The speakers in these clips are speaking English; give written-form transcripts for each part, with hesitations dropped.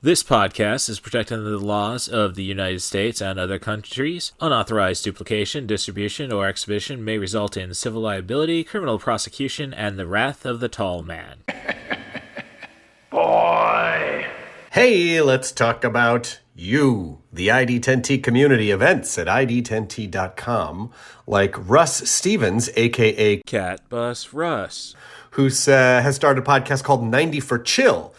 This podcast is protected under the laws of the United States and other countries. Unauthorized duplication, distribution, or exhibition may result in civil liability, criminal prosecution, and the wrath of the tall man. Boy! Hey, let's talk about you, the ID10T community events at ID10T.com, like Russ Stevens, a.k.a. Cat Bus Russ, who has started a podcast called 90 for Chill,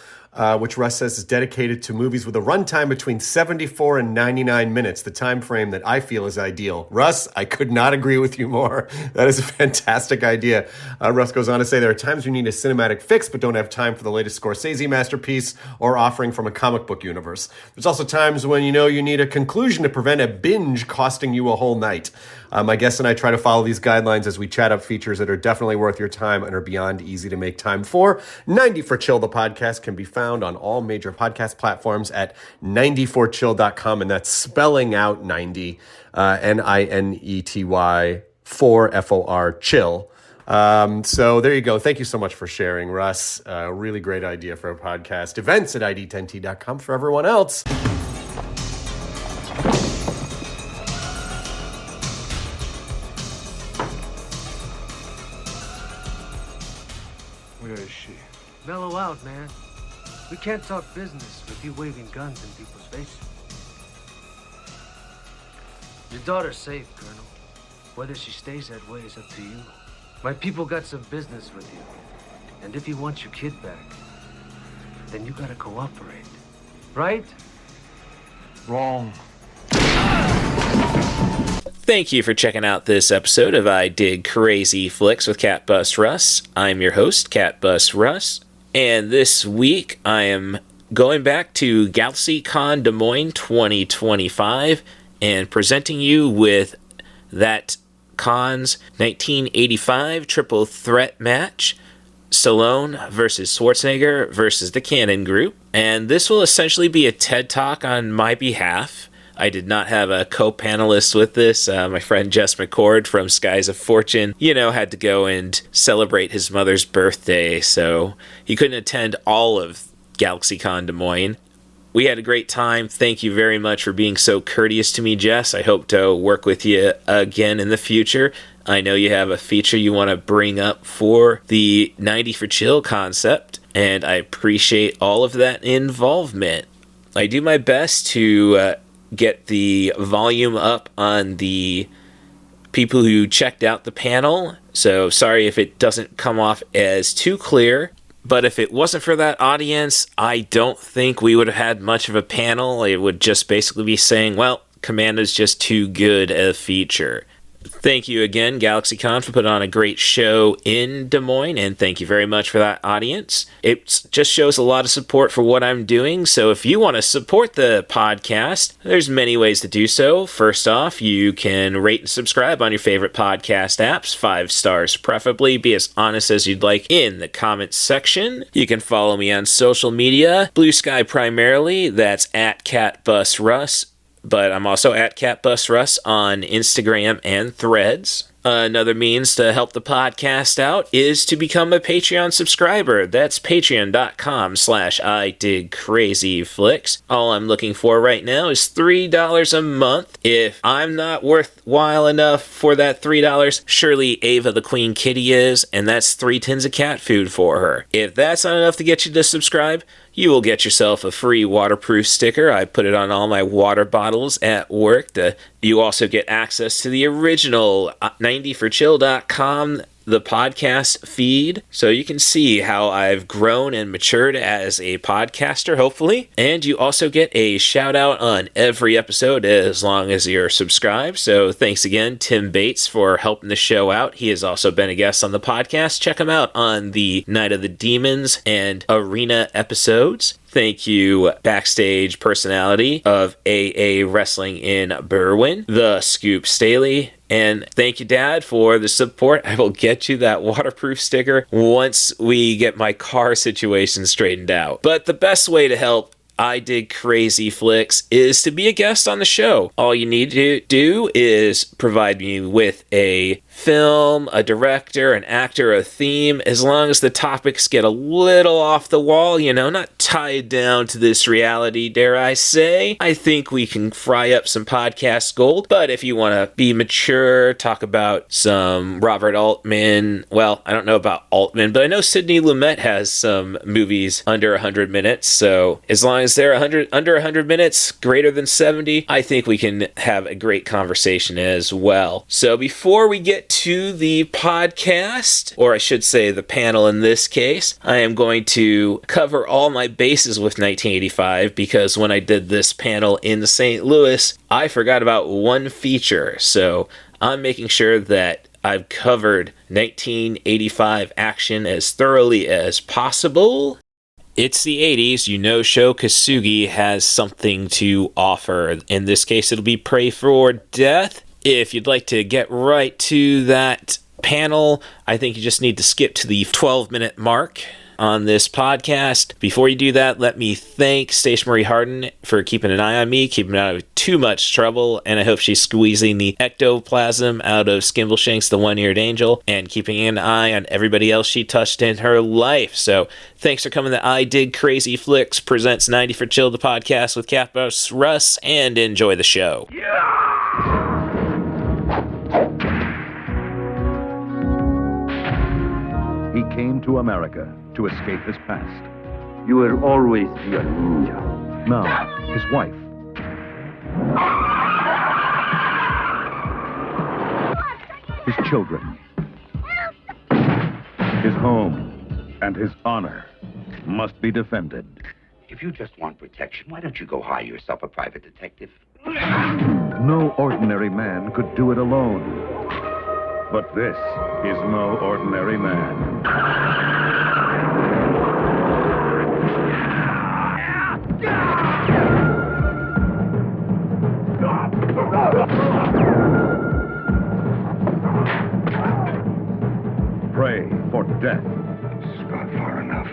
which Russ says is dedicated to movies with a runtime between 74 and 99 minutes, the time frame that I feel is ideal. Russ, I could not agree with you more. That is a fantastic idea. Russ goes on to say there are times you need a cinematic fix but don't have time for the latest Scorsese masterpiece or offering from a comic book universe. There's also times when you need a conclusion to prevent a binge costing you a whole night. My guests and I try to follow these guidelines as we chat up features that are definitely worth your time and are beyond easy to make time for. 90 for Chill, the podcast, can be found on all major podcast platforms at 90forchill.com, and that's spelling out 90, Ninety, 4 FOR, chill. So there you go. Thank you so much for sharing, Russ. Really great idea for a podcast. Events at ID10T.com for everyone else. Where is she? Mellow out, man. We can't talk business with you waving guns in people's faces. Your daughter's safe, Colonel. Whether she stays that way is up to you. My people got some business with you. And if you want your kid back, then you gotta cooperate. Right? Wrong. Thank you for checking out this episode of I Dig Crazy Flicks with Cat Bus Russ. I'm your host, Cat Bus Russ, and this week I am going back to GalaxyCon Des Moines 2025 and presenting you with that con's 1985 triple threat match, Stallone versus Schwarzenegger versus the Cannon Group, and this will essentially be a TED Talk on my behalf. I did not have a co-panelist with this. My friend Jess McCord from Skies of Fortune, had to go and celebrate his mother's birthday, so he couldn't attend all of GalaxyCon Des Moines. We had a great time. Thank you very much for being so courteous to me, Jess. I hope to work with you again in the future. I know you have a feature you want to bring up for the 90 for Chill concept, and I appreciate all of that involvement. I do my best to get the volume up on the people who checked out the panel, so sorry if it doesn't come off as too clear, but if it wasn't for that audience, I don't think we would have had much of a panel. It would just basically be saying, well, Commando's just too good a feature. Thank you again, GalaxyCon, for putting on a great show in Des Moines, and thank you very much for that audience. It just shows a lot of support for what I'm doing, so if you want to support the podcast, there's many ways to do so. First off, you can rate and subscribe on your favorite podcast apps, 5 stars preferably. Be as honest as you'd like in the comments section. You can follow me on social media, Blue Sky primarily, that's at CatBusRuss. But I'm also at CatBusRuss on Instagram and Threads. Another means to help the podcast out is to become a Patreon subscriber. That's patreon.com/IDigCrazyFlicks. All I'm looking for right now is $3 a month. If I'm not worthwhile enough for that $3, surely Ava the Queen Kitty is, and that's 3 tins of cat food for her. If that's not enough to get you to subscribe, you will get yourself a free waterproof sticker. I put it on all my water bottles at work. You also get access to the original 90forchill.com, the podcast feed, so you can see how I've grown and matured as a podcaster, hopefully. And you also get a shout out on every episode as long as you're subscribed. So thanks again, Tim Bates, for helping the show out. He has also been a guest on the podcast. Check him out on the Night of the Demons and Arena episodes. Thank you, backstage personality of AA Wrestling in Berwyn, the Scoop Staley. And thank you, Dad, for the support. I will get you that waterproof sticker once we get my car situation straightened out. But the best way to help I Dig Crazy Flicks is to be a guest on the show. All you need to do is provide me with a film, a director, an actor, a theme, as long as the topics get a little off the wall, not tied down to this reality, dare I say, I think we can fry up some podcast gold. But if you want to be mature, talk about some Robert Altman, well, I don't know about Altman, but I know Sidney Lumet has some movies under 100 minutes, so as long as they're under 100 minutes, greater than 70, I think we can have a great conversation as well. So before we get to the podcast, or I should say the panel in this case, I am going to cover all my bases with 1985 because when I did this panel in St. Louis, I forgot about one feature. So I'm making sure that I've covered 1985 action as thoroughly as possible. It's the 80s, Sho Kosugi has something to offer. In this case, it'll be Pray for Death. If you'd like to get right to that panel, I think you just need to skip to the 12-minute mark on this podcast. Before you do that, let me thank Stacia Marie Harden for keeping an eye on me, keeping me out of too much trouble, and I hope she's squeezing the ectoplasm out of Skimbleshanks, the one-eared angel, and keeping an eye on everybody else she touched in her life. So thanks for coming to I Dig Crazy Flicks presents 90 for Chill, the podcast with Catbus Russ, and enjoy the show. He came to America to escape his past. You will always be a ninja. Now, his wife. His children. His home and his honor must be defended. If you just want protection, why don't you go hire yourself a private detective? No ordinary man could do it alone. But this is no ordinary man. Pray for death. It's gone far enough.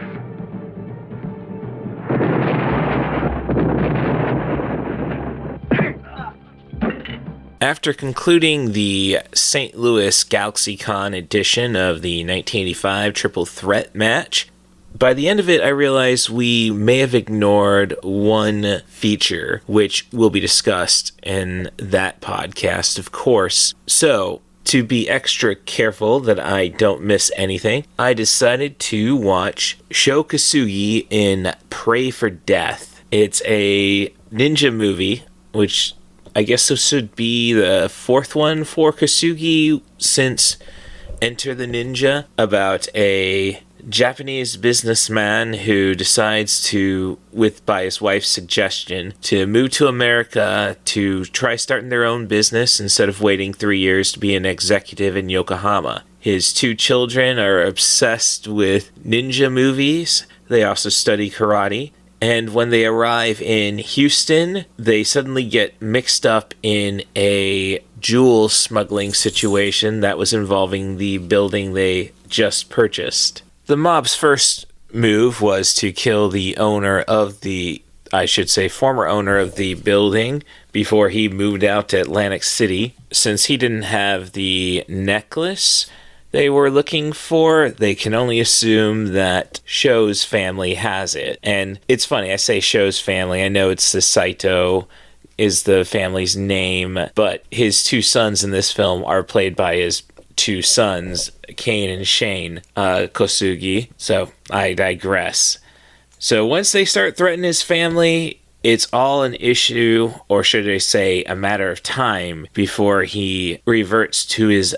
After concluding the St. Louis GalaxyCon edition of the 1985 Triple Threat match, by the end of it, I realized we may have ignored one feature, which will be discussed in that podcast, of course. So, to be extra careful that I don't miss anything, I decided to watch Sho Kosugi in Pray for Death. It's a ninja movie, which I guess this would be the fourth one for Kosugi since Enter the Ninja, about a Japanese businessman who decides to, by his wife's suggestion, to move to America to try starting their own business instead of waiting 3 years to be an executive in Yokohama. His two children are obsessed with ninja movies. They also study karate. And when they arrive in Houston, they suddenly get mixed up in a jewel smuggling situation that was involving the building they just purchased. The mob's first move was to kill the owner of the, I should say, former owner of the building before he moved out to Atlantic City. Since he didn't have the necklace they were looking for, they can only assume that Sho's family has it. And it's funny, I say Sho's family, I know it's the Saito is the family's name, but his two sons in this film are played by his two sons, Kane and Shane Kosugi. So I digress. So once they start threatening his family, it's all an issue, or should I say a matter of time, before he reverts to his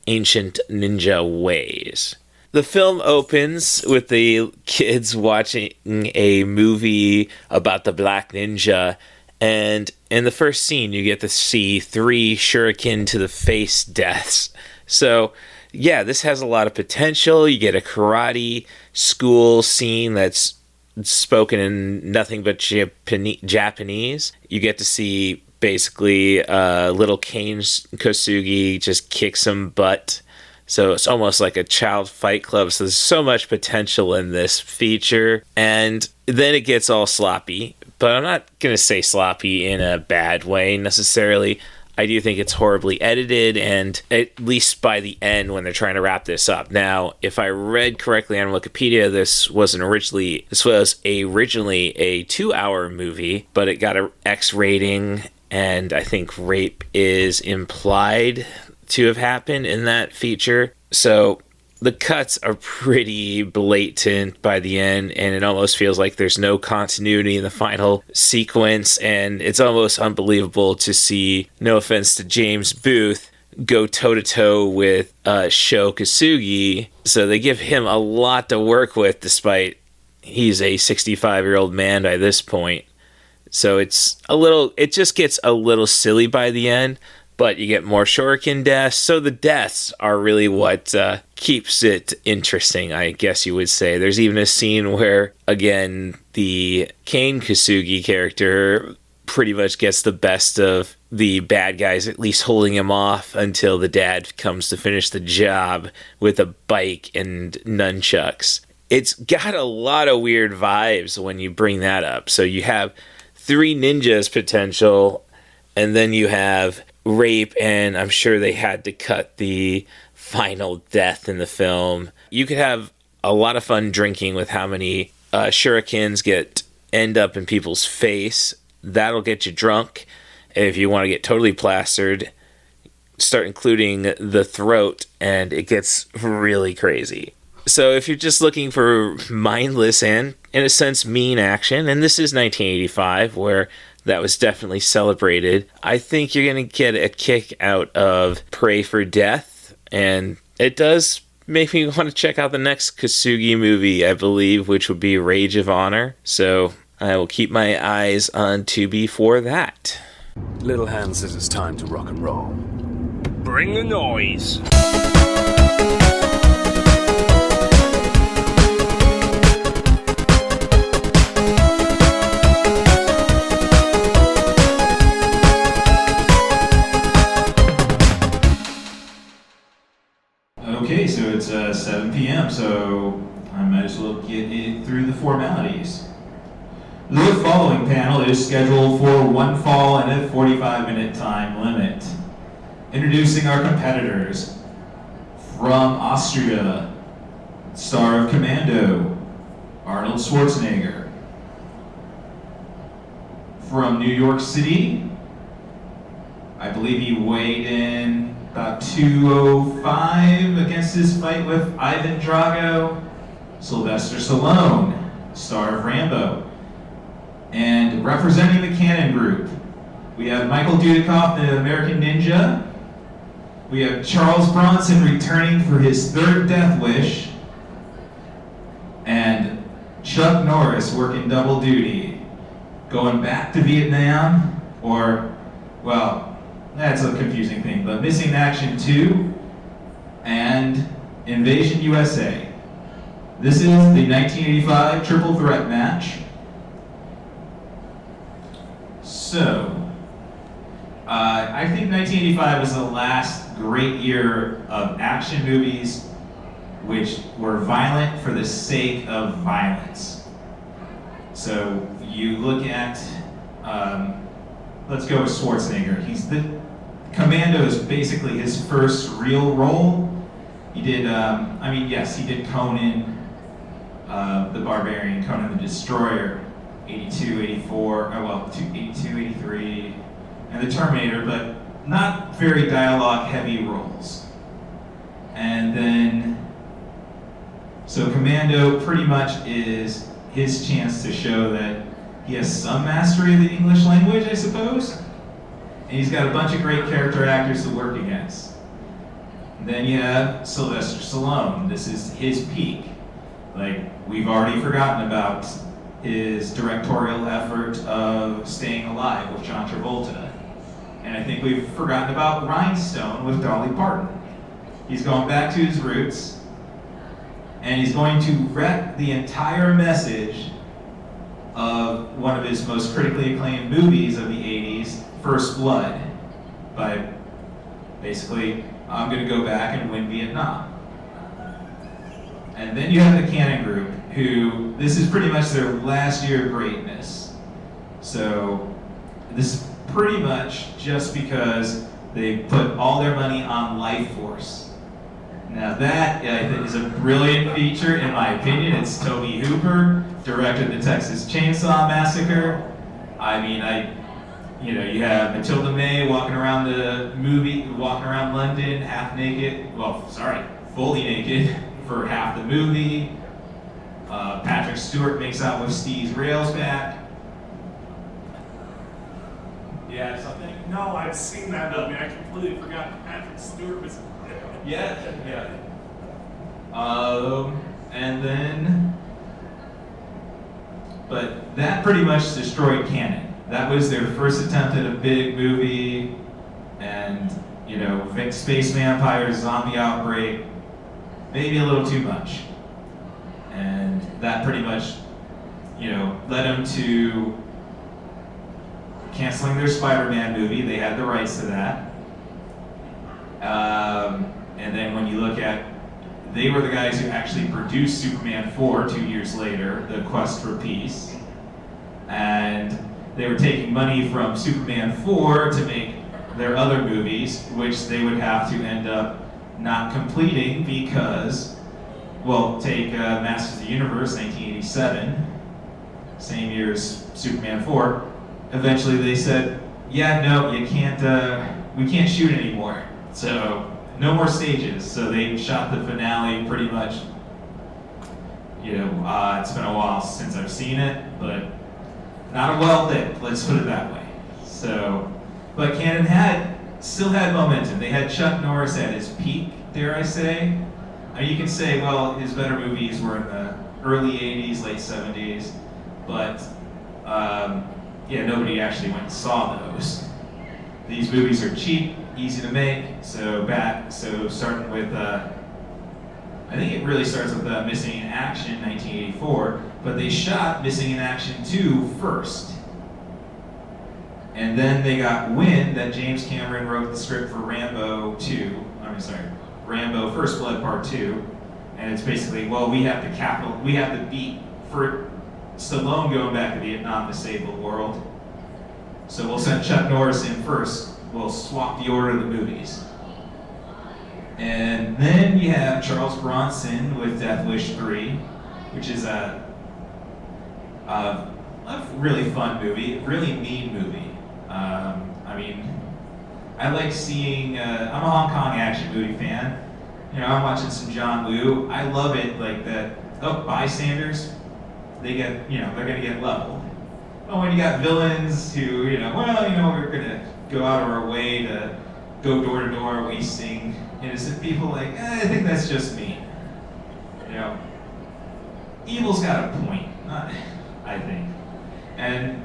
ancient ninja ways. The film opens with the kids watching a movie about the Black Ninja, and in the first scene you get to see 3 shuriken to the face deaths. So yeah, this has a lot of potential. You get a karate school scene that's spoken in nothing but Japanese. You get to see basically little Kane Kosugi just kick some butt. So it's almost like a child fight club. So there's so much potential in this feature. And then it gets all sloppy. But I'm not going to say sloppy in a bad way necessarily. I do think it's horribly edited, and at least by the end when they're trying to wrap this up. Now, if I read correctly on Wikipedia, this was originally a 2-hour movie, but it got an X rating, and I think rape is implied to have happened in that feature. So the cuts are pretty blatant by the end, and it almost feels like there's no continuity in the final sequence, and it's almost unbelievable to see, no offense to James Booth, go toe-to-toe with Sho Kosugi. So they give him a lot to work with, despite he's a 65-year-old man by this point. So it just gets a little silly by the end, but you get more shuriken deaths. So the deaths are really what keeps it interesting, I guess you would say. There's even a scene where, again, the Kane Kosugi character pretty much gets the best of the bad guys, at least holding him off until the dad comes to finish the job with a bike and nunchucks. It's got a lot of weird vibes when you bring that up. So you have 3 ninjas potential, and then you have rape, and I'm sure they had to cut the final death in the film. You could have a lot of fun drinking with how many shurikens end up in people's face. That'll get you drunk. If you want to get totally plastered, start including the throat, and it gets really crazy. So if you're just looking for mindless and, in a sense, mean action, and this is 1985, where that was definitely celebrated, I think you're going to get a kick out of Pray for Death, and it does make me want to check out the next Kosugi movie, I believe, which would be Rage of Honor. So I will keep my eyes on Tubi for that. Little Hand says it's time to rock and roll. Bring the noise. Okay, so it's 7 p.m., so I might as well get it through the formalities. The following panel is scheduled for one fall and a 45-minute time limit. Introducing our competitors. From Austria, star of Commando, Arnold Schwarzenegger. From New York City, I believe he weighed in about 205 against his fight with Ivan Drago. Sylvester Stallone, star of Rambo. And representing the Cannon Group, we have Michael Dudikoff, the American Ninja. We have Charles Bronson returning for his 3rd Death Wish. And Chuck Norris working double duty, going back to Vietnam, or, well, that's a confusing thing, but Missing Action 2 and Invasion USA. This is the 1985 Triple Threat match. So, I think 1985 was the last great year of action movies which were violent for the sake of violence. So, you look at, let's go with Schwarzenegger. Commando is basically his first real role. He did, he did Conan, the Barbarian, Conan the Destroyer, 82, 84, 82, 83, and the Terminator, but not very dialogue-heavy roles. And then, so Commando pretty much is his chance to show that he has some mastery of the English language, I suppose. And he's got a bunch of great character actors to work against. And then you have Sylvester Stallone. This is his peak. We've already forgotten about his directorial effort of Staying Alive with John Travolta. And I think we've forgotten about Rhinestone with Dolly Parton. He's going back to his roots, and he's going to wreck the entire message of one of his most critically acclaimed movies of the 80s, First Blood, by basically, I'm going to go back and win Vietnam. And then you have the Cannon Group, who, this is pretty much their last year of greatness. So, this is pretty much just because they put all their money on Life Force. Now that I think is a brilliant feature, in my opinion. It's Tobe Hooper, directed the Texas Chainsaw Massacre. I mean, you have Matilda May walking around London half naked. Fully naked for half the movie. Patrick Stewart makes out with Steve Railsback. Yeah, something? No, I've seen that movie. I completely forgot Patrick Stewart was. Yeah. But that pretty much destroyed canon. That was their first attempt at a big movie, and space vampires, zombie outbreak, maybe a little too much. And that pretty much, led them to canceling their Spider-Man movie. They had the rights to that. And then when you look at, they were the guys who actually produced Superman 4 2 years later, The Quest for Peace. And they were taking money from Superman 4 to make their other movies, which they would have to end up not completing because, take Masters of the Universe, 1987, same year as Superman 4. Eventually they said, yeah, no, you can't, we can't shoot anymore. So, no more stages. So they shot the finale pretty much, it's been a while since I've seen it, but not a well lit, let's put it that way. So, but Cannon still had momentum. They had Chuck Norris at his peak, dare I say. You can say, his better movies were in the early 80s, late 70s, but nobody actually went and saw those. These movies are cheap, easy to make, so starting with, I think it really starts with Missing in Action, 1984, but they shot Missing in Action 2 first. And then they got wind that James Cameron wrote the script for Rambo First Blood Part 2, and it's basically, we have to beat for Stallone going back to Vietnam to save the world. So we'll send Chuck Norris in first. We'll swap the order of the movies. And then you have Charles Bronson with Death Wish 3, which is a really fun movie, really mean movie. I like seeing, I'm a Hong Kong action movie fan. I'm watching some John Woo. I love it like that, bystanders, they're gonna get leveled. But when you got villains who, we're gonna go out of our way to go door to door wasting innocent people, I think that's just me. Evil's got a point, I think. And,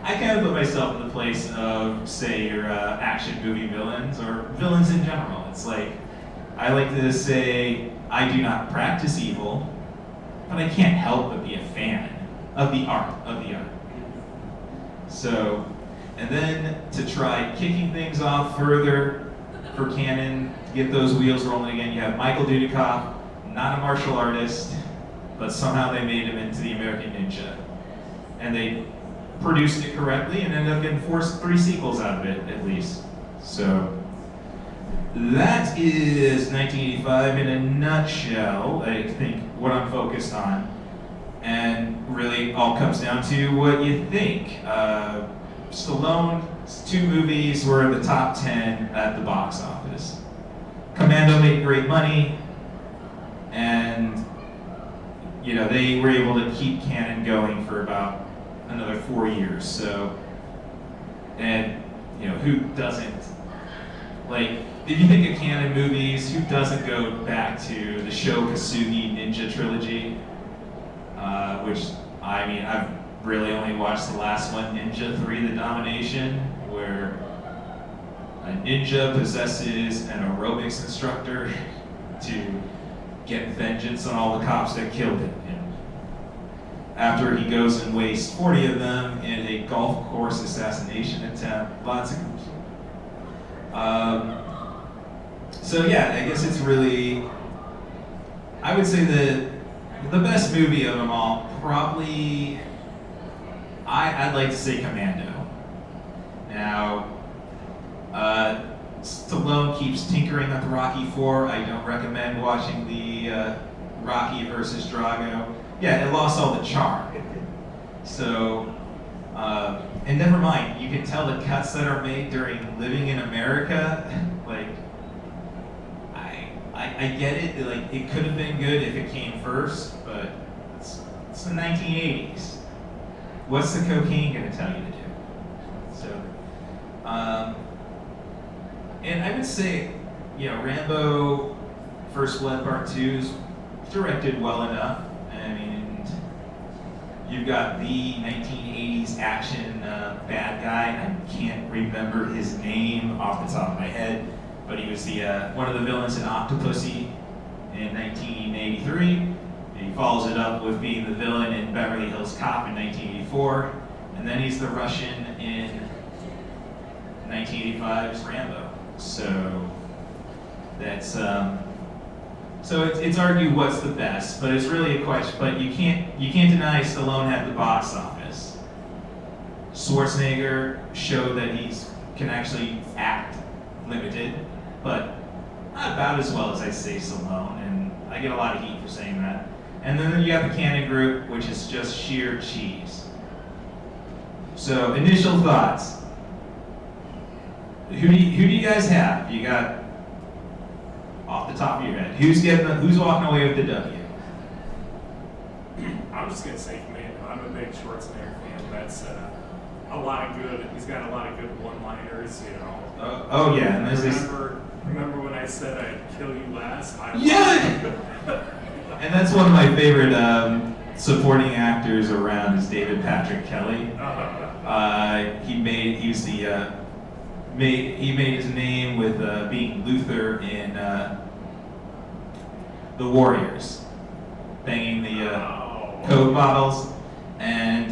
I kind of put myself in the place of, say, your action movie villains, or villains in general. It's like, I like to say, I do not practice evil, but I can't help but be a fan of the art. So, and then to try kicking things off further for Cannon, get those wheels rolling again, you have Michael Dudikoff, not a martial artist, but somehow they made him into the American Ninja. And they produced it correctly and ended up getting 3 sequels out of it, at least. So, that is 1985 in a nutshell, I think, what I'm focused on. And really all comes down to what you think. Stallone's 2 movies were in the top 10 at the box office. Commando made great money, and they were able to keep Cannon going for about another 4 years. So, and who doesn't, if you think of Cannon movies, who doesn't go back to the Sho Kosugi Ninja trilogy? Which, I've really only watched the last one, Ninja 3, The Domination, where a ninja possesses an aerobics instructor to get vengeance on all the cops that killed him. And after he goes and wastes 40 of them in a golf course assassination attempt, lots of so yeah, I guess it's really, I would say the best movie of them all, probably, I'd like to say Commando. Now, Stallone keeps tinkering with Rocky 4. I don't recommend watching the Rocky versus Drago. Yeah, it lost all the charm. So, and never mind, you can tell the cuts that are made during living in America. Like, I get it. Like, it could have been good if it came first, but it's the 1980s. What's the cocaine going to tell you to do? So, and I would say, Rambo First Blood Part 2 is directed well enough. I mean, you've got the 1980s action bad guy. I can't remember his name off the top of my head, but he was the one of the villains in Octopussy in 1983. He follows it up with being the villain in Beverly Hills Cop in 1984, and then he's the Russian in 1985's Rambo. So that's so it's argued what's the best, but it's really a question. But you can't deny Stallone had the box office. Schwarzenegger showed that he can actually act limited, but not about as well as I say Stallone, and I get a lot of heat for saying that. And then you got the Cannon Group, which is just sheer cheese. So initial thoughts. Who do you guys have? You got off the top of your head. Who's walking away with the W? I'm just gonna say Commando. I'm a big Schwarzenegger fan. That's a lot of good. He's got a lot of good one-liners. Oh yeah, and remember when I said I'd kill you last? And that's one of my favorite supporting actors around is David Patrick Kelly. He made his name with being Luther in The Warriors, banging the Coke bottles. And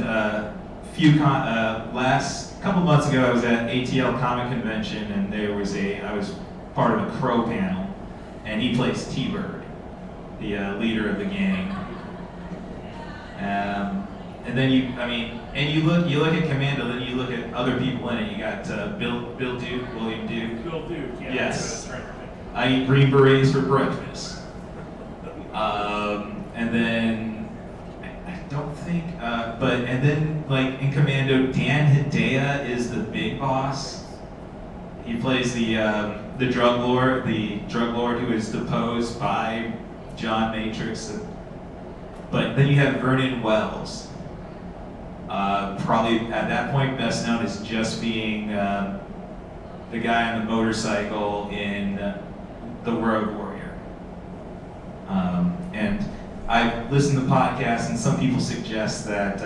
last couple months ago, I was at ATL Comic Convention, and I was part of a Crow panel, and he plays T-Bird, the leader of the gang. And then you look at Commando, then you look at other people in it. You got Bill Duke, William Duke. Bill Duke, yeah. Yes. I eat green berets for breakfast. And then I don't think, and then like in Commando, Dan Hedaya is the big boss. He plays the drug lord who is deposed by John Matrix. But then you have Vernon Wells. Probably at that point best known as just being the guy on the motorcycle in The Road Warrior. And I've listened to podcasts, and some people suggest that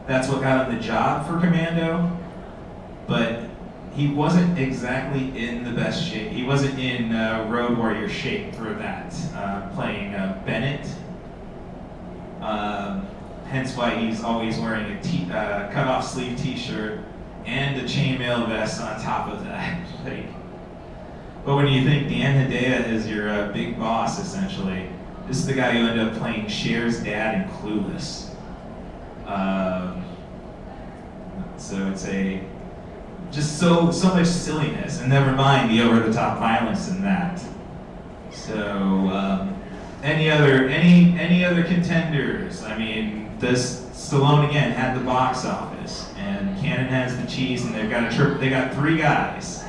that's what got him the job for Commando, but he wasn't exactly in the best shape. He wasn't in Road Warrior shape for that, playing Bennett. Hence why he's always wearing a cut-off sleeve T-shirt and a chainmail vest on top of that. But when you think Dan Hedaya is your big boss, essentially, this is the guy who ended up playing Cher's dad in Clueless. So it's just so much silliness, and never mind the over-the-top violence in that. So any other contenders? I mean, does Stallone again had the box office, and Cannon has the cheese, and they got three guys: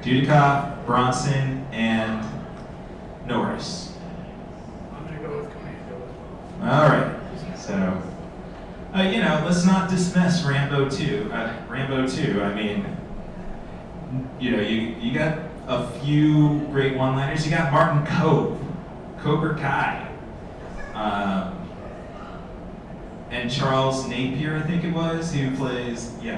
Dudikoff, Bronson, and Norris. I'm gonna go with Commando. All right, so let's not dismiss Rambo 2. Rambo 2. I mean, you got a few great one-liners. You got Martin Cobra Kai, and Charles Napier, I think it was, who plays the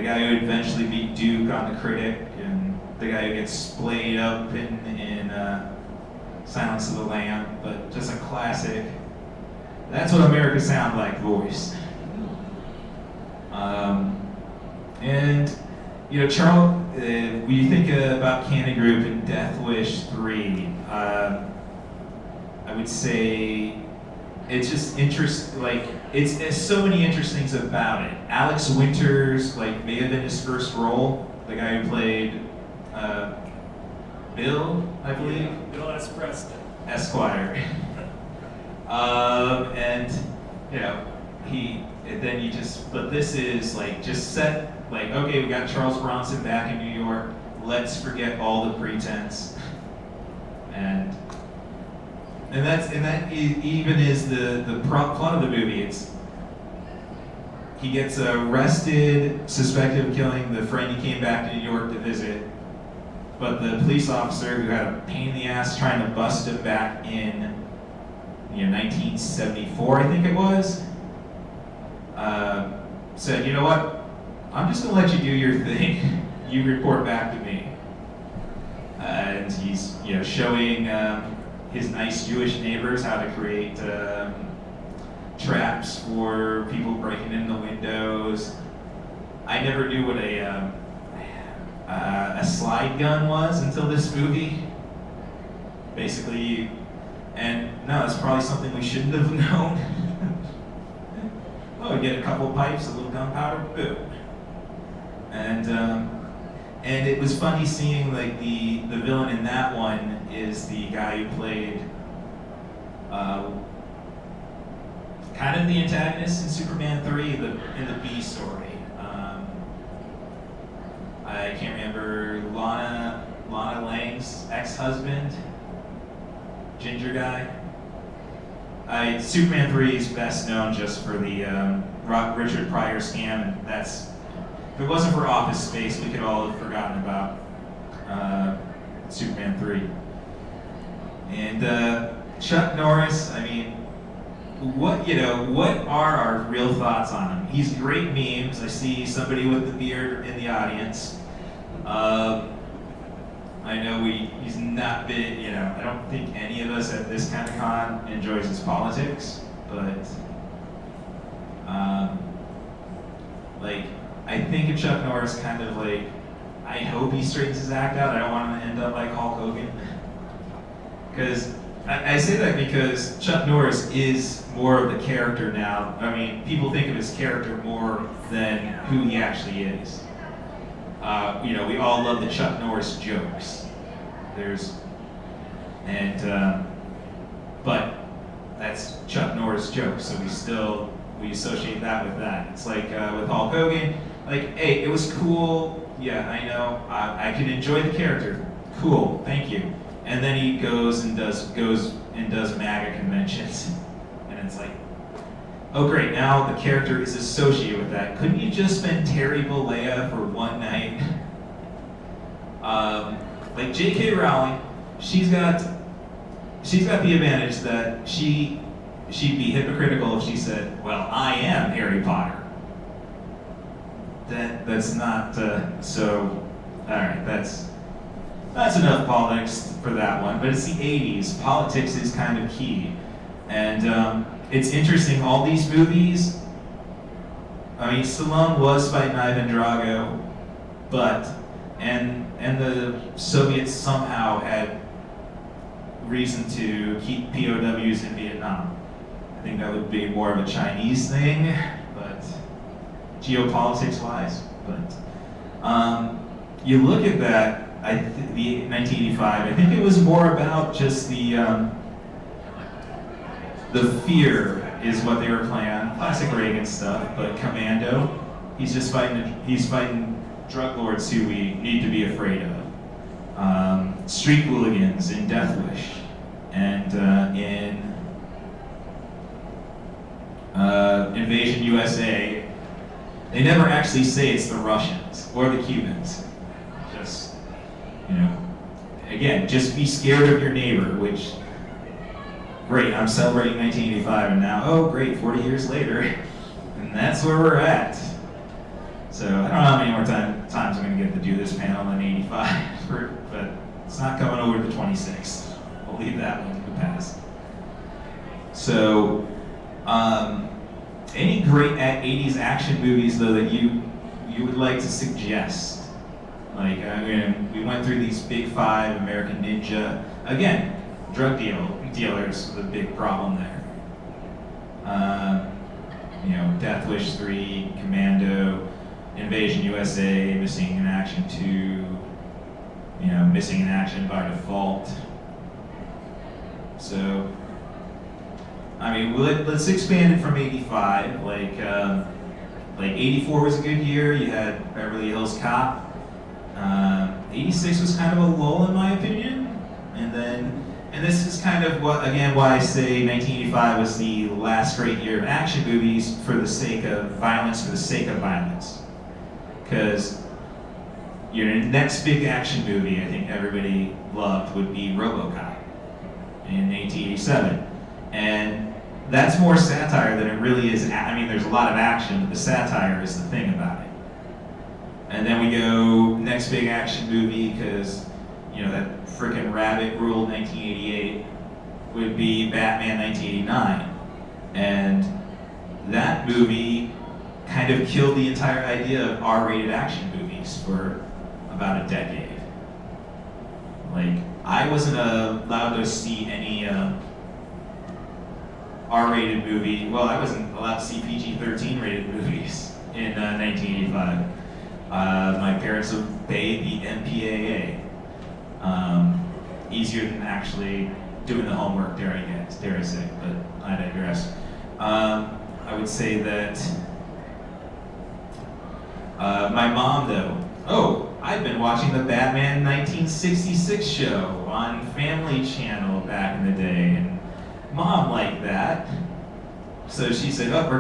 guy who would eventually beat Duke on The Critic, and the guy who gets splayed up in Silence of the Lambs, but just a classic. That's what America sounds like voice. And Charles, when you think about Cannon Group and Death Wish 3, I would say it's just interesting. Like it's so many interesting things about it. Alex Winters, like, may have been his first role. The guy who played Bill, I believe. Yeah, Bill S. Preston. Esquire. And you know, but this is like just set, like, okay, we got Charles Bronson back in New York. Let's forget all the pretense. And that even is the plot of the movie. He gets arrested, suspected of killing the friend he came back to New York to visit. But the police officer who had a pain in the ass trying to bust him back in 1974, I think it was, said, you know what, I'm just going to let you do your thing. You report back to me. And he's showing his nice Jewish neighbors how to create traps for people breaking in the windows. I never knew what a slide gun was until this movie. Basically, and no, it's probably something we shouldn't have known. Oh, we get a couple pipes, a little gunpowder, boom. And it was funny seeing, like, the villain in that one is the guy who played kind of the antagonist in Superman 3 in the B story. I can't remember, Lana Lang's ex-husband, ginger guy. Superman 3 is best known just for the Richard Pryor scam, and that's, if it wasn't for Office Space, we could all have forgotten about Superman 3. And Chuck Norris, I mean, what are our real thoughts on him? He's great memes. I see somebody with the beard in the audience. I know he's not been, I don't think any of us at this kind of con enjoys his politics, but I think of Chuck Norris kind of like, I hope he straightens his act out. I don't want him to end up like Hulk Hogan. Because I say that because Chuck Norris is more of the character now. I mean, people think of his character more than who he actually is. We all love the Chuck Norris jokes. But that's Chuck Norris jokes, so we associate that with that. It's like with Hulk Hogan, like, hey, it was cool. Yeah, I know. I can enjoy the character. Cool, thank you. And then he goes and does MAGA conventions, and it's like, oh great, now the character is associated with that. Couldn't you just spend Terry Bollea for one night? Like J.K. Rowling, she's got the advantage that she'd be hypocritical if she said, well, I am Harry Potter. That's not so. All right, that's enough politics for that one. But it's the 80s. Politics is kind of key, and it's interesting. All these movies. I mean, Stallone was fighting Ivan Drago, and the Soviets somehow had reason to keep POWs in Vietnam. I think that would be more of a Chinese thing, but geopolitics-wise. But you look at that, the 1985. I think it was more about just the fear is what they were playing on. Classic Reagan stuff, but Commando. He's fighting drug lords who we need to be afraid of. Street hooligans in Death Wish, and in Invasion USA, they never actually say it's the Russians or the Cubans. Just, again, just be scared of your neighbor, which, great, I'm celebrating 1985, and now, oh great, 40 years later, and that's where we're at. So I don't know how many more times I'm going to get to do this panel in 85, but it's not coming over the 26th. We'll leave that one in the past. So, any great 80s action movies though that you would like to suggest? Like, we went through these big five: American Ninja. Again, drug dealers, the big problem there. Death Wish 3, Commando, Invasion USA, Missing in Action 2, Missing in Action by Default. So, let's expand it from 85. Like 84 was a good year. You had Beverly Hills Cop. 86 was kind of a lull in my opinion. And this is kind of why I say 1985 was the last great year of action movies for the sake of violence, Because your next big action movie I think everybody loved would be RoboCop in 1987. And that's more satire than it really is. There's a lot of action, but the satire is the thing about it. And then we go next big action movie, because that frickin' rabbit ruled 1988 would be Batman 1989. And that movie kind of killed the entire idea of R-rated action movies for about a decade. I wasn't allowed to see any R-rated movie. Well, I wasn't allowed to see PG-13 rated movies in 1985. My parents obeyed the MPAA. Easier than actually doing the homework, dare I say, but I digress. I would say that my mom, though, I've been watching the Batman 1966 show on Family Channel back in the day, and Mom liked that. So she said, we're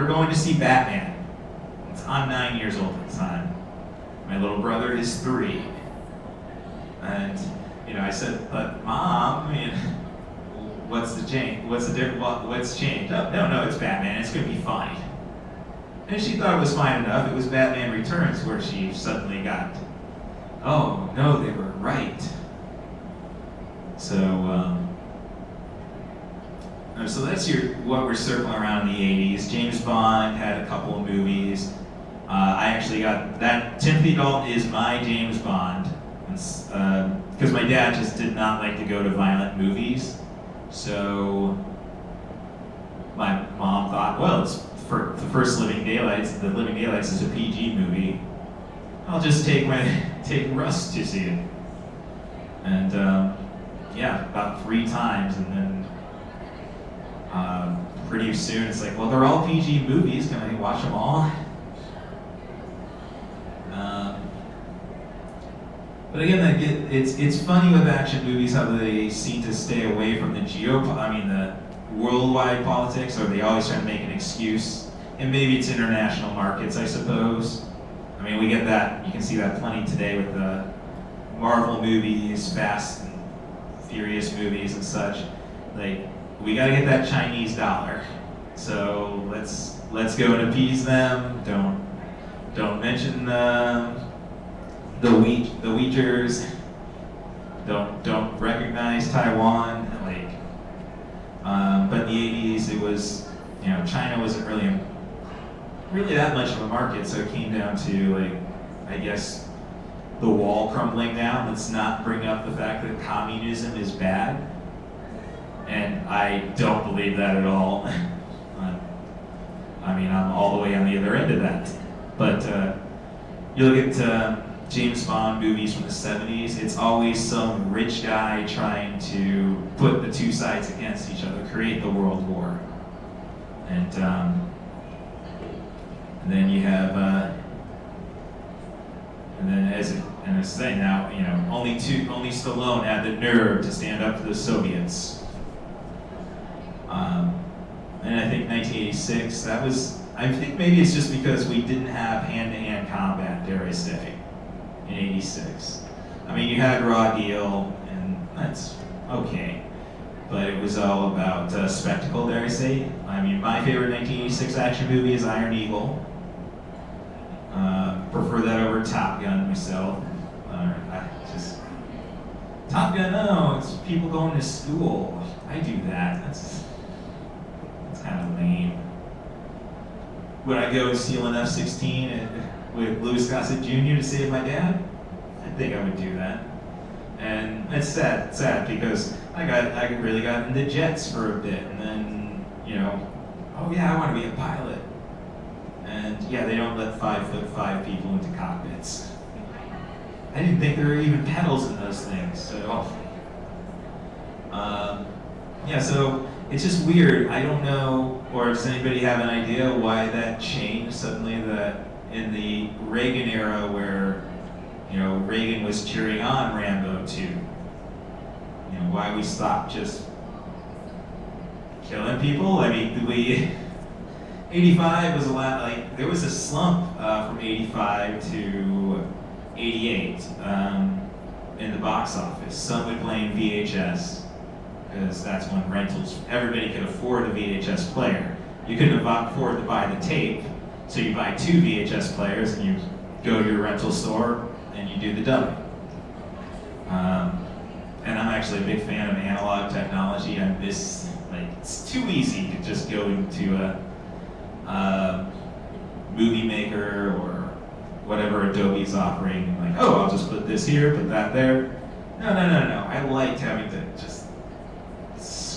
going to see Batman. I'm 9 years old at the time. My little brother is 3. And, I said, but Mom, what's the change? What's changed? Oh, no, it's Batman. It's going to be fine. And she thought it was fine enough. It was Batman Returns where she suddenly got, oh, no, they were right. So that's what we're circling around in the 80s. James Bond had a couple of movies. I actually got that. Timothy Dalton is my James Bond. Because my dad just did not like to go to violent movies. So my mom thought, well, it's for the first Living Daylights. The Living Daylights is a PG movie. I'll just take Russ to see it. And about 3 times, and then pretty soon it's like, well, they're all PG movies. Can I watch them all? But again, it's funny with action movies how they seem to stay away from the the worldwide politics, or they always try to make an excuse. And maybe it's international markets, I suppose. We get that. You can see that plenty today with the Marvel movies, Fast and Furious movies and such. We gotta get that Chinese dollar. So let's go and appease them. Don't mention the Uyghurs. Don't recognize Taiwan. But in the 80s, it was, China wasn't really that much of a market, so it came down to, I guess, the wall crumbling down. Let's not bring up the fact that communism is bad. And I don't believe that at all. I'm all the way on the other end of that. But you look at James Bond movies from the 70s, it's always some rich guy trying to put the two sides against each other, create the world war. And then you have, as I say now, only Stallone had the nerve to stand up to the Soviets. And I think 1986, I think maybe it's just because we didn't have hand-to-hand combat, dare I say, in 86. You had Raw Deal, and that's okay. But it was all about spectacle, dare I say. My favorite 1986 action movie is Iron Eagle. Prefer that over Top Gun myself. Top Gun, no, it's people going to school. I do that. That's kind of lame. Would I go steal an F-16 with Louis Gossett Jr. to save my dad? I think I would do that. And it's sad because I really got into jets for a bit, and then oh yeah, I want to be a pilot. And yeah, they don't let 5'5" people into cockpits. I didn't think there were even pedals in those things. So, yeah, so it's just weird. I don't know, or does anybody have an idea why that changed suddenly? That in the Reagan era, where Reagan was cheering on Rambo 2, why we stopped just killing people? I mean, 85 was a lot, like, there was a slump from 85 to 88 in the box office. Some would blame VHS, because that's when everybody could afford a VHS player. You couldn't afford to buy the tape, so you buy 2 VHS players and you go to your rental store and you do the dubbing. And I'm actually a big fan of analog technology. It's too easy to just go into a movie maker or whatever Adobe's offering, like, oh, I'll just put this here, put that there. No. I liked having to just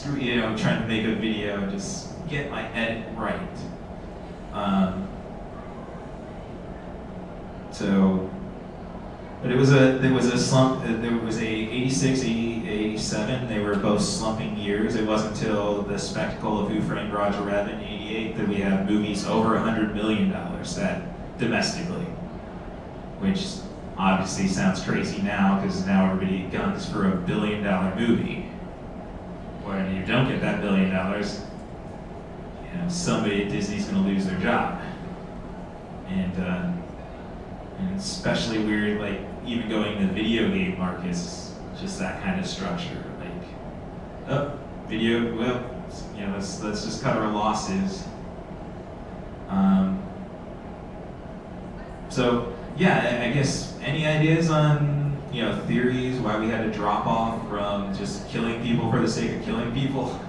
trying to make a video and just get my edit right. But there was a slump. There was a 86, 87. They were both slumping years. It wasn't until The Spectacle of Who Framed Roger Rabbit in 88 that we have movies over $100 million set domestically, which obviously sounds crazy now because now everybody guns for $1 billion movie. When you don't get that $1 billion, somebody at Disney's going to lose their job. And especially weird, like, even going to the video game markets, just that kind of structure. Like, let's just cut our losses. So, yeah, I guess, any ideas on, theories why we had to drop off from just killing people for the sake of killing people?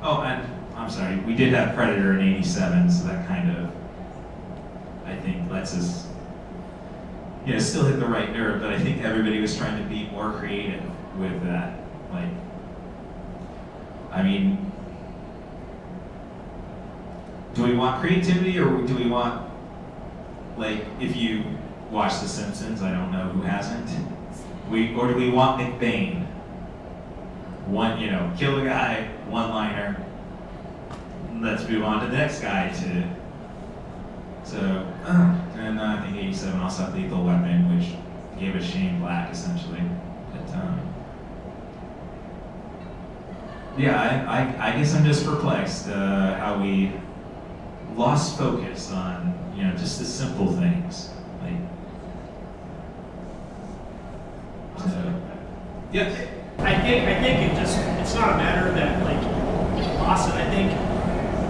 Oh, and I'm sorry, we did have Predator in 87, so that kind of, I think, lets us still hit the right nerve, but I think everybody was trying to be more creative with that. Like, I mean, do we want creativity, or do we want, like, if you watch The Simpsons, I don't know who hasn't, or do we want McBain? Kill the guy, one-liner, let's move on to the next guy and I think 87 also had Lethal Weapon, which gave us Shane Black, essentially. But, I guess I'm just perplexed how we lost focus on, just the simple things. Yeah. I think it's not a matter that, like, you lost it. I think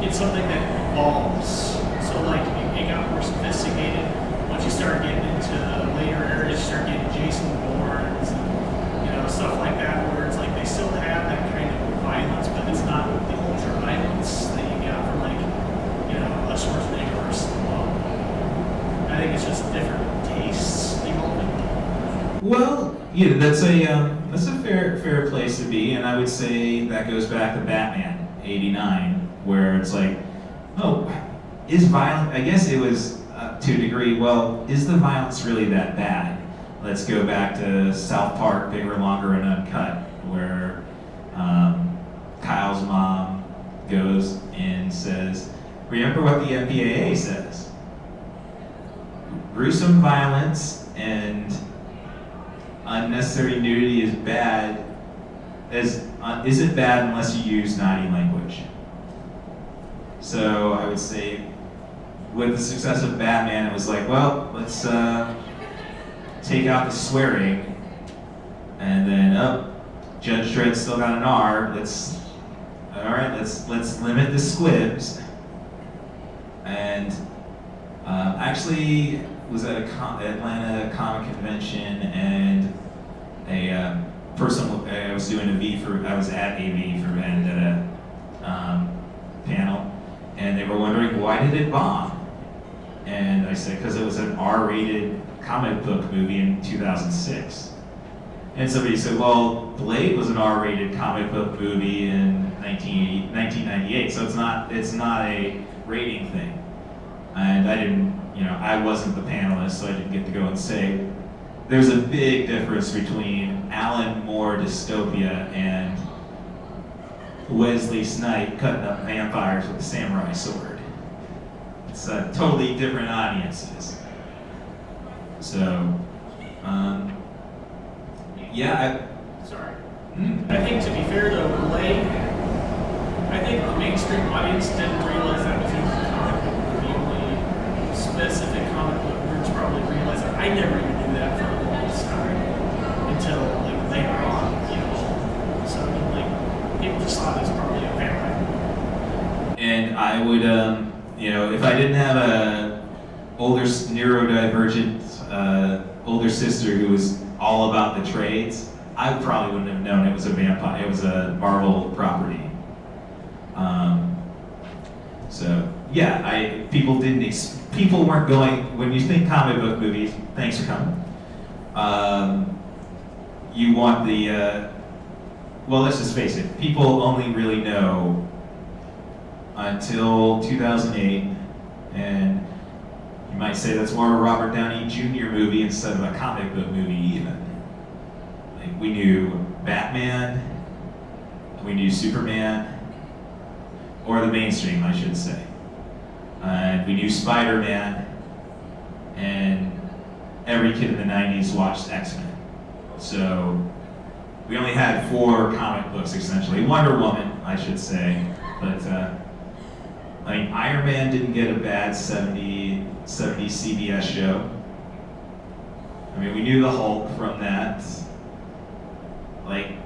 it's something that evolves. So, like, it got more sophisticated. Once you start getting into the later areas, you start getting Jason Bournes and, stuff like that, where it's like they still have that kind of violence, but it's not the ultra violence that you got from, like, a Schwarzenegger or Stallone. I think it's just different tastes evolving. Well, that's a fair place to be, and I would say that goes back to Batman '89, where it's like, oh, is violent? I guess it was to a degree. Well, is the violence really that bad? Let's go back to South Park, Bigger, Longer, and Uncut, where Kyle's mom goes and says, "Remember what the MPAA says: gruesome violence and unnecessary nudity is bad. Isn't bad unless you use naughty language." So I would say, with the success of Batman, it was like, well, let's take out the swearing, and then Judge Dredd still got an R. Let's limit the squibs. And actually was at Atlanta Comic Convention, and a person I was doing I was at AV for Vendetta panel, and they were wondering, why did it bomb? And I said, because it was an R-rated comic book movie in 2006. And somebody said, well, Blade was an R-rated comic book movie in 1998, so it's not a rating thing. And I wasn't the panelist, so I didn't get to go and say. There's a big difference between Alan Moore dystopia and Wesley Snipes cutting up vampires with a samurai sword. It's totally different audiences. So, Sorry. I think, to be fair though, Blade, I think the mainstream audience didn't realize that was even a comic book movie. Only specific comic book nerds probably realized that. I never even knew that for the longest time until like later on, So I mean, like, people just thought it was probably a vampire. And I would, if I didn't have a older neurodivergent older sister who was all about the trades, I probably wouldn't have known it was a vampire. It was a Marvel property. People weren't going, when you think comic book movies, thanks for coming. You want well, let's just face it, people only really know until 2008, and you might say that's more of a Robert Downey Jr. movie instead of a comic book movie even. Like, we knew Batman, we knew Superman, or the mainstream, I should say. And we knew Spider-Man, and every kid in the 90s watched X-Men. So we only had 4 comic books essentially. Wonder Woman, I should say, but Iron Man didn't get a bad 70 CBS show. I mean, we knew the Hulk from that. Like,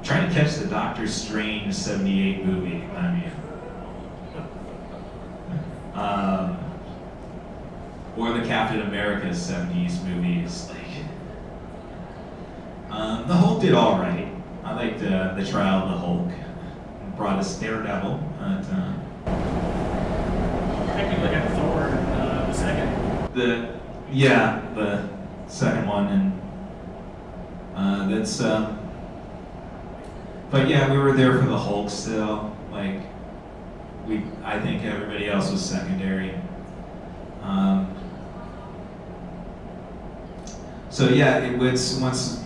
trying to catch the Doctor Strange 78 movie, I mean. Or the Captain America 70s movies. The Hulk did all right. I liked the Trial of the Hulk. It brought us Daredevil. Technically had Thor the second. The second one, and that's. But yeah, we were there for the Hulk still. I think everybody else was secondary. It was once.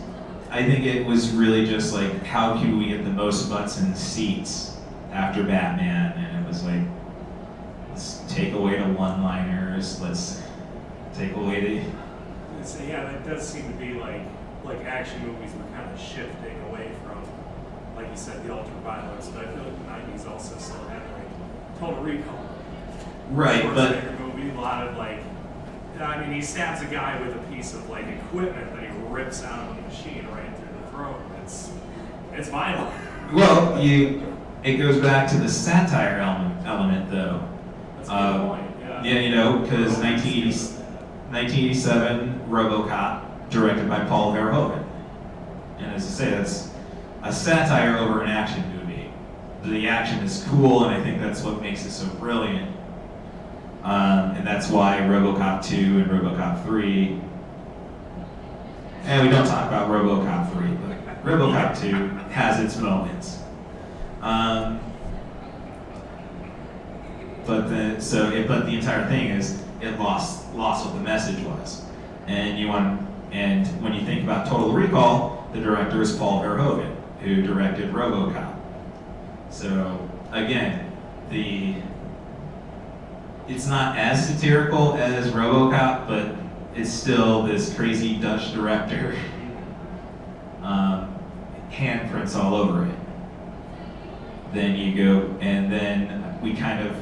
I think it was really just like, how can we get the most butts in seats after Batman? And it was like, let's take away the one-liners. Let's take away the. So yeah, that does seem to be like action movies were kind of shifting away from, like you said, the ultra violence. But I feel like the '90s also still had Total Recall. Right, but movie, a lot of he stabs a guy with a piece of equipment that he rips out of the machine right through the throat. It's violent. Well, it goes back to the satire element though. That's a good point. Yeah, because 1987 RoboCop, directed by Paul Verhoeven, and as I say, that's a satire over an action movie. The action is cool, and I think that's what makes it so brilliant. And that's why RoboCop 2 and RoboCop 3, and we don't talk about RoboCop 3, but RoboCop 2 has its moments. But the entire thing is, it lost what the message was. And when you think about Total Recall, the director is Paul Verhoeven, who directed RoboCop. So again, it's not as satirical as RoboCop, but it's still this crazy Dutch director. Handprints all over it. Then you go, and then we kind of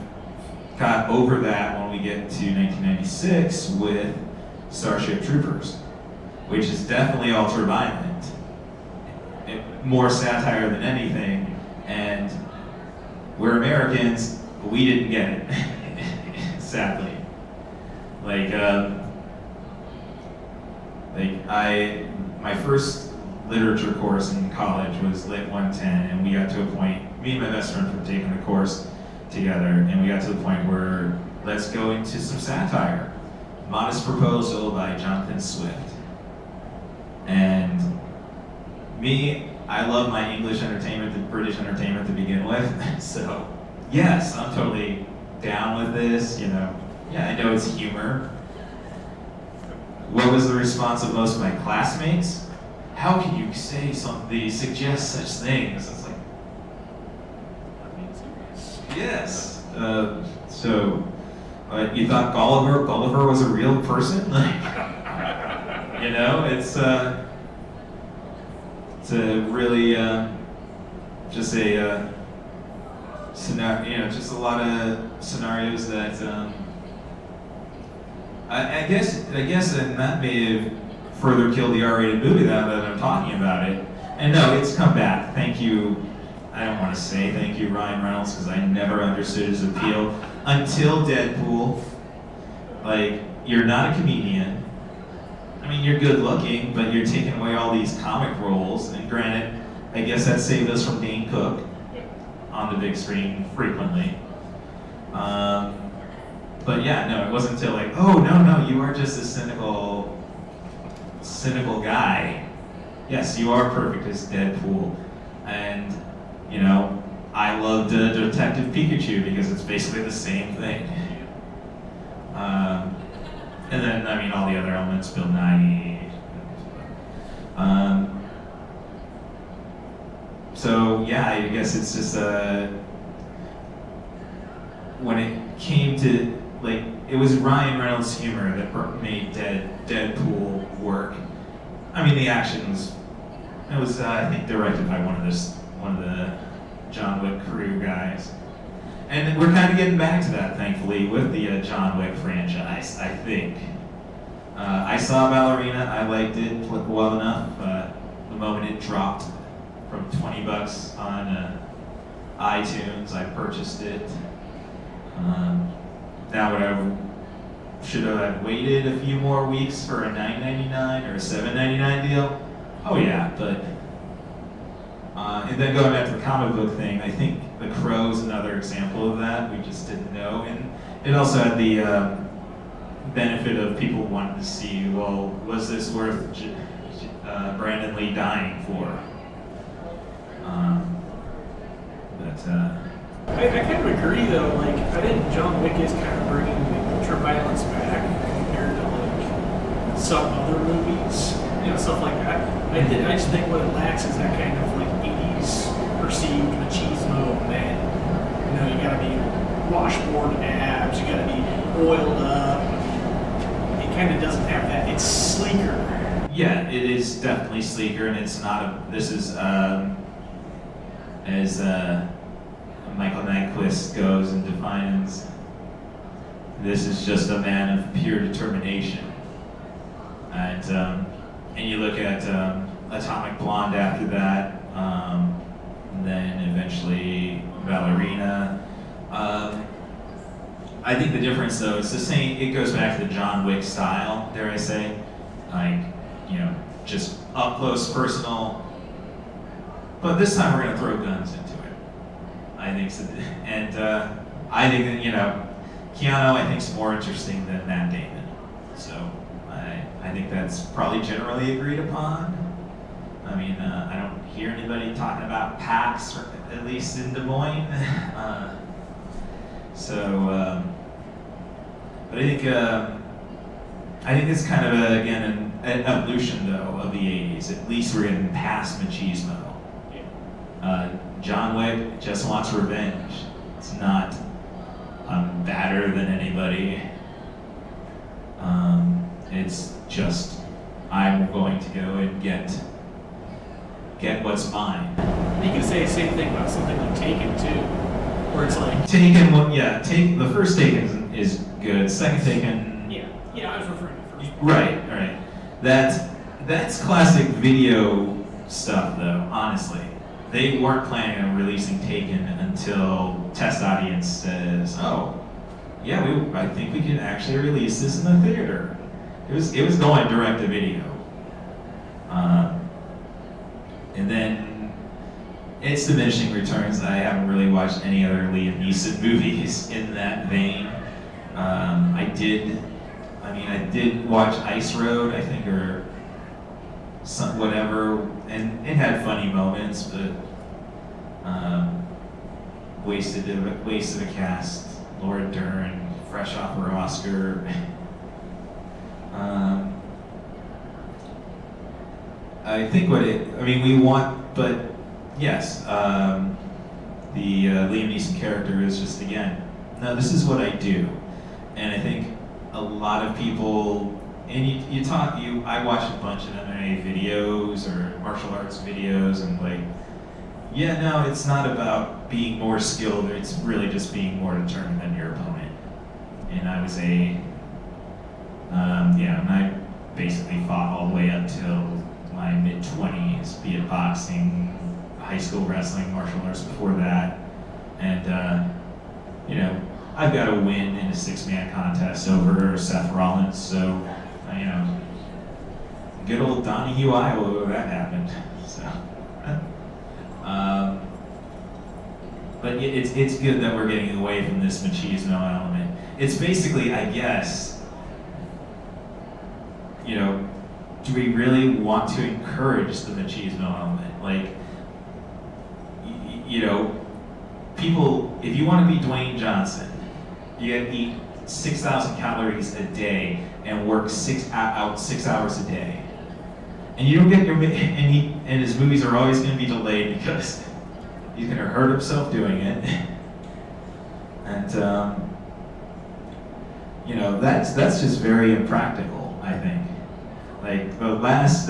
got over that when we get to 1996 with Starship Troopers, which is definitely ultra-violent, more satire than anything, and we're Americans, but we didn't get it, sadly. My first literature course in college was Lit 110, and we got to a point, me and my best friend were taking the course together, and we got to the point where let's go into some satire. Modest Proposal by Jonathan Swift. And I love my English entertainment and British entertainment to begin with. So, yes, I'm totally down with this, you know. Yeah, I know it's humor. What was the response of most of my classmates? How can you say something, suggest such things? It's like, yes. You thought Gulliver was a real person? You know, it's a really just a scenario. You know, just a lot of scenarios that I guess, and that may have further killed the R-rated movie now that I'm talking about it. And no, it's come back. Thank you. I don't want to say thank you, Ryan Reynolds, because I never understood his appeal until Deadpool. Like, you're not a comedian. I mean, you're good looking, but you're taking away all these comic roles. And granted, I guess that saved us from Dane Cook on the big screen frequently. But yeah, no, it wasn't until like, oh, no, you are just a cynical guy. Yes, you are perfect as Deadpool. And, you know, I loved Detective Pikachu because it's basically the same thing. And then, I mean, all the other elements, Bill Nye. So, yeah, I guess it's just, when it came to, like, it was Ryan Reynolds' humor that made Deadpool work. I mean, the action was, it was, I think, directed by one of the John Wick crew guys. And we're kind of getting back to that, thankfully, with the John Wick franchise, I think. I saw Ballerina, I liked it well enough. The moment it dropped from $20 on iTunes, I purchased it. Now should I waited a few more weeks for a $9.99 or a $7.99 deal? Oh yeah, but and then going back to the comic book thing, I think The Crow's another example of that. We just didn't know, and it also had the benefit of people wanting to see, well, was this worth Brandon Lee dying for? I kind of agree though. Like, I think John Wick is kind of bringing the ultra violence back compared to like some other movies, you know, stuff like that. I just think what it lacks is that kind of like 80s perceived machismo that, you know, you gotta be washboard abs, you gotta be oiled up. It kind of doesn't have that. It's sleeker. Yeah, it is definitely sleeker, and it's not this is as Michael Nyquist goes and defines, this is just a man of pure determination. And you look at Atomic Blonde after that, and then eventually Ballerina. I think the difference though is the same, it goes back to the John Wick style, dare I say. Like, you know, just up close, personal. But this time we're gonna throw guns into it. I think so. And I think that, you know, Keanu I think is more interesting than Matt Damon. So I think that's probably generally agreed upon. I mean, I don't hear anybody talking about PAX, or at least in Des Moines. But I think it's kind of again an evolution though of the '80s. At least we're getting past machismo. John Wick just wants revenge. It's not I'm better than anybody. It's just I'm going to go and get what's mine. You can say the same thing about something like Taken too, where it's like Taken. Well, yeah, the first Taken is good. Second Taken. Yeah, I was referring to the first. Right. That's classic video stuff, though. Honestly, they weren't planning on releasing Taken until test audience says, "Oh, yeah, I think we can actually release this in the theater." It was going direct to video, and then it's diminishing returns. I haven't really watched any other Liam Neeson movies in that vein. I did watch Ice Road, I think, or some whatever, and it had funny moments, but wasted a cast. Laura Dern, fresh off her Oscar. I think we want, but yes, the Liam Neeson character is just, again, no, this is what I do. And I think a lot of people, and I watched a bunch of MMA videos or martial arts videos, and like, yeah, no, it's not about being more skilled, it's really just being more determined than your opponent. And I was and I basically fought all the way up till my mid-20s, be it boxing, high school wrestling, martial arts before that. And, I've got to win in a 6-man contest over Seth Rollins, so, good old Donahue, Iowa, that happened. So, but it's good that we're getting away from this machismo element. It's basically, I guess, do we really want to encourage the machismo element? Like, people, if you want to be Dwayne Johnson, you got to eat 6,000 calories a day and work 6 hours a day. And you don't get and his movies are always going to be delayed because he's going to hurt himself doing it. And, that's just very impractical, I think. Like, the last,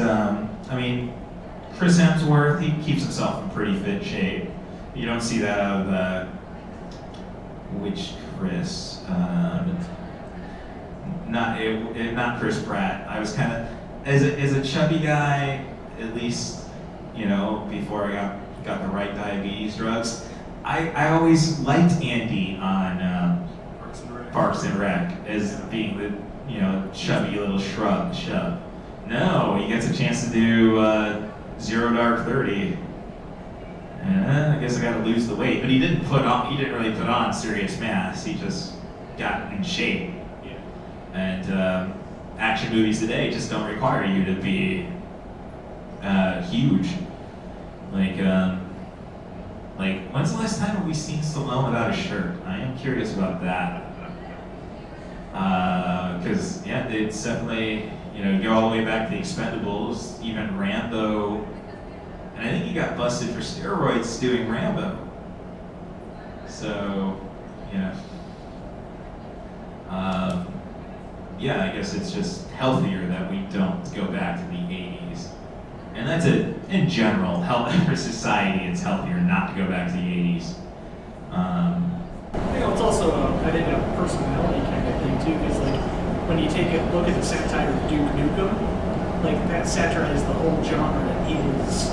Chris Hemsworth, he keeps himself in pretty fit shape. You don't see that out of which Chris? Not Chris Pratt. I was kind of, as a chubby guy, at least, before I got the right diabetes drugs, I always liked Andy on Parks and Rec as being the chubby little shove. No, he gets a chance to do Zero Dark 30. I guess I got to lose the weight, but he didn't really put on serious mass. He just got in shape. Yeah. And action movies today just don't require you to be huge. Like when's the last time have we seen Stallone without a shirt? I am curious about that. Because it's definitely, you go all the way back to the Expendables, even Rambo. And I think he got busted for steroids doing Rambo. So, I guess it's just healthier that we don't go back to the 80s. And that's in general, health for society, it's healthier not to go back to the 80s. It's also, I think, a personality kind of thing, too, because, when you take a look at the satire of Duke Nukem, that satirizes the whole genre that is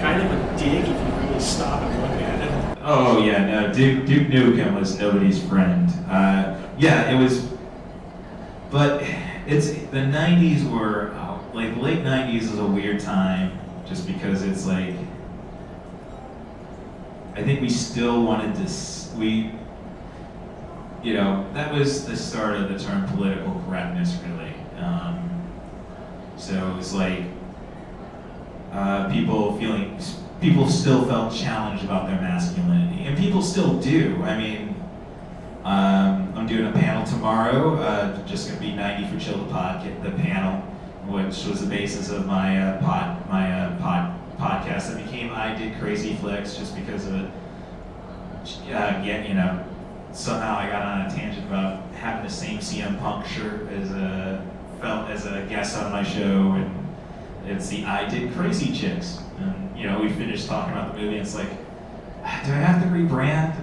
kind of a dig if you really stop and look at it. Oh yeah, no, Duke Nukem was nobody's friend. It was, but the 90s were, the late 90s was a weird time, just because it's I think we still wanted to, that was the start of the term political correctness, really. So it was people still felt challenged about their masculinity, and people still do. I'm doing a panel tomorrow, just going to be 90 for Chill, the panel, which was the basis of my podcast that became I Did Crazy Flicks, just because of it. Somehow I got on a tangent about having the same CM Punk shirt as a guest on my show, and it's the I Did Crazy Chicks. And we finished talking about the movie, and it's like, do I have to rebrand?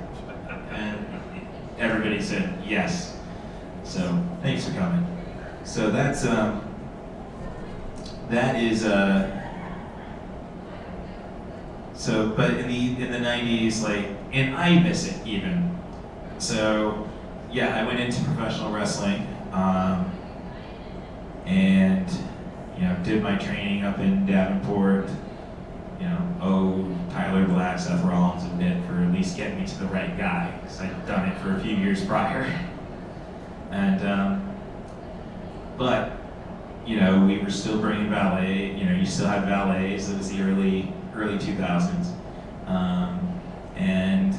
And everybody said yes. So thanks for coming. So that is but in the 90s, and I miss it even. So I went into professional wrestling, and did my training up in Davenport. Tyler Black, Seth Rollins a bit for at least getting me to the right guy, because I'd done it for a few years prior. And but we were still bringing ballet. You still had ballets. It was the early 2000s, and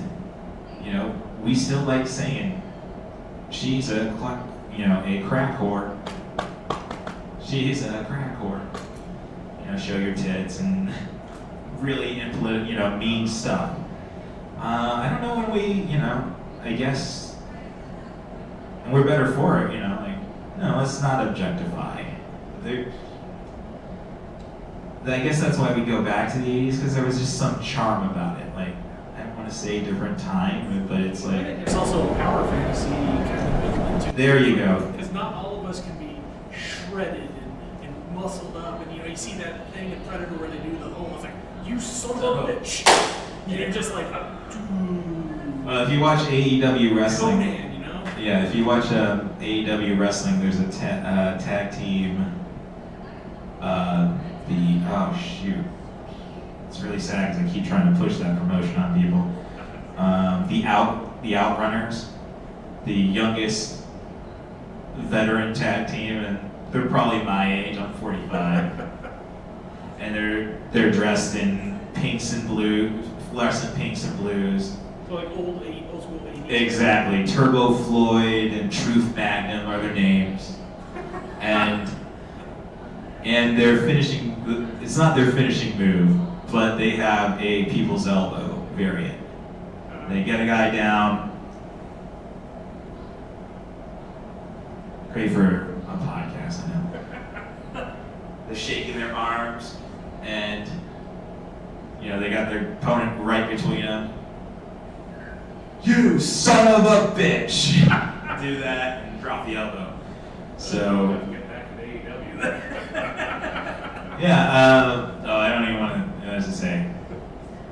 we still like saying she's a crack whore. She's a crack whore. Show your tits and really mean stuff. I don't know when we, I guess, and we're better for it. No, let's not objectify. I guess that's why we go back to the 80s, because there was just some charm about it. Like, I don't want to say different time, but it's like... It's also a power fantasy kind of... There you go. Because not all of us can be shredded and muscled up, and you see that thing in Predator where they do the whole, it's like, you son of a bitch! And you're just like, if you watch AEW wrestling... Conan, Yeah, if you watch AEW wrestling, there's a tag team... oh shoot, it's really sad because I keep trying to push that promotion on people. The Outrunners, the youngest veteran tag team, and they're probably my age. I'm 45, and they're dressed in pinks and blue, fluorescent pinks and blues. So like old school 80s. Exactly. Turbo Floyd and Truth Magnum are their names, and they're finishing. It's not their finishing move, but they have a people's elbow variant. They get a guy down. Great for a podcast, I know. They're shaking their arms, and they got their opponent right between them. You son of a bitch! Do that and drop the elbow. So. Yeah, I don't even want to, as I say,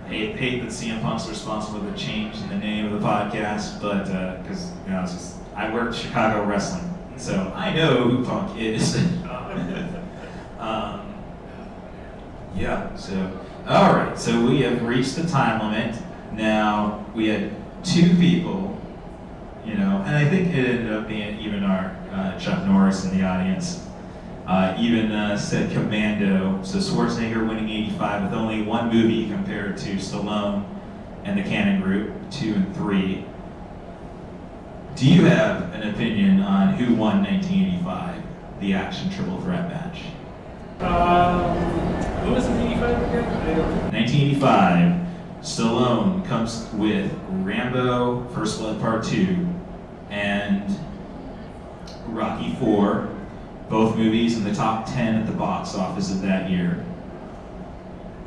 hate that CM Punk's responsible for the change in the name of the podcast, but, because, I worked Chicago wrestling, so I know who Punk is. Yeah, so, alright, so we have reached the time limit. Now, we had 2 people, and I think it ended up being even our Chuck Norris in the audience. Even said Commando, so Schwarzenegger winning 85 with only 1 movie compared to Stallone and the Cannon Group, 2 and 3. Do you have an opinion on who won 1985, the action triple threat match? Who was in 85 again? 1985, Stallone comes with Rambo, First Blood Part 2, and Rocky 4. Both movies in the top 10 at the box office of that year.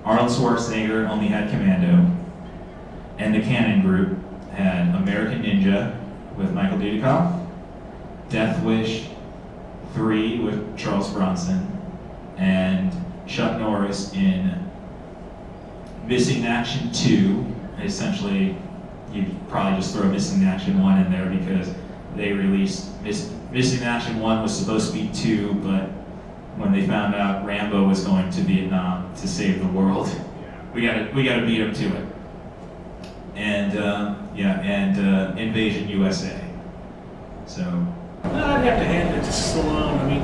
Arnold Schwarzenegger only had Commando, and the Cannon Group had American Ninja with Michael Dudikoff, Death Wish 3 with Charles Bronson, and Chuck Norris in Missing Action 2. Essentially, you'd probably just throw Missing Action 1 in there because they released Missing Action 1 was supposed to be 2, but when they found out Rambo was going to Vietnam to save the world, we gotta beat him to it. And Invasion USA. So. I'd have to hand it to Stallone. I mean,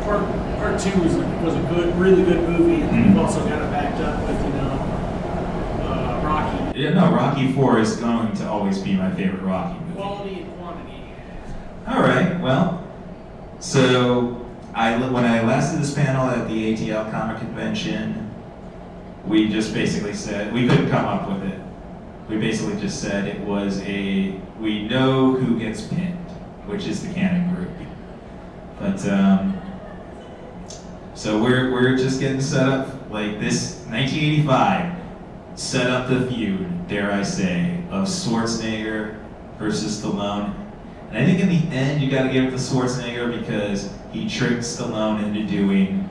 part 2 was a really good movie, and you've also got it backed up with Rocky. Yeah, no, Rocky 4 is going to always be my favorite Rocky movie. Quality and quantity. All right, well, so when I last did this panel at the ATL Comic Convention, we just basically said, we couldn't come up with it. We basically just said it was we know who gets pinned, which is the Cannon Group. But, so we're just getting set up, like this 1985 set up the feud, dare I say, of Schwarzenegger versus Stallone. And I think in the end, you got to give it to Schwarzenegger because he tricked Stallone into doing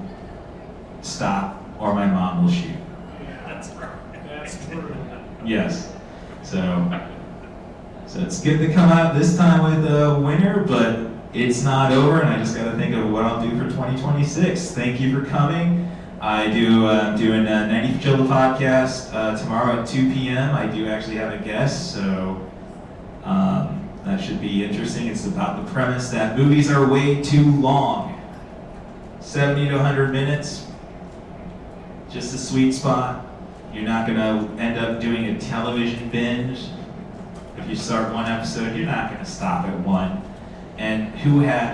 "Stop or my mom will shoot." Yeah, that's right. That's true. Yes. So it's good to come out this time with a winner, but it's not over, and I just got to think of what I'll do for 2026. Thank you for coming. I'm doing a 90 for Chill the podcast tomorrow at 2 p.m. I do actually have a guest, so that should be interesting. It's about the premise that movies are way too long. 70 to 100 minutes. Just a sweet spot. You're not going to end up doing a television binge. If you start one episode, you're not going to stop at one. And who had,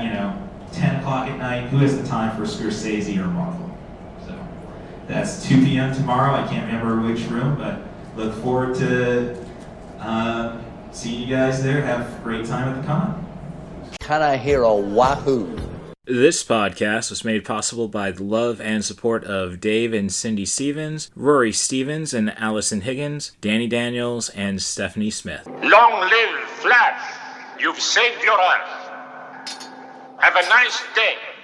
10 o'clock at night, who has the time for Scorsese or Marvel? So that's 2 p.m. tomorrow. I can't remember which room, but look forward to seeing you guys there. Have a great time at the con. Can I hear a wahoo? This podcast was made possible by the love and support of Dave and Cindy Stevens, Rory Stevens and Allison Higgins, Danny Daniels, and Stephanie Smith. Long live Flash! You've saved your Earth. Have a nice day.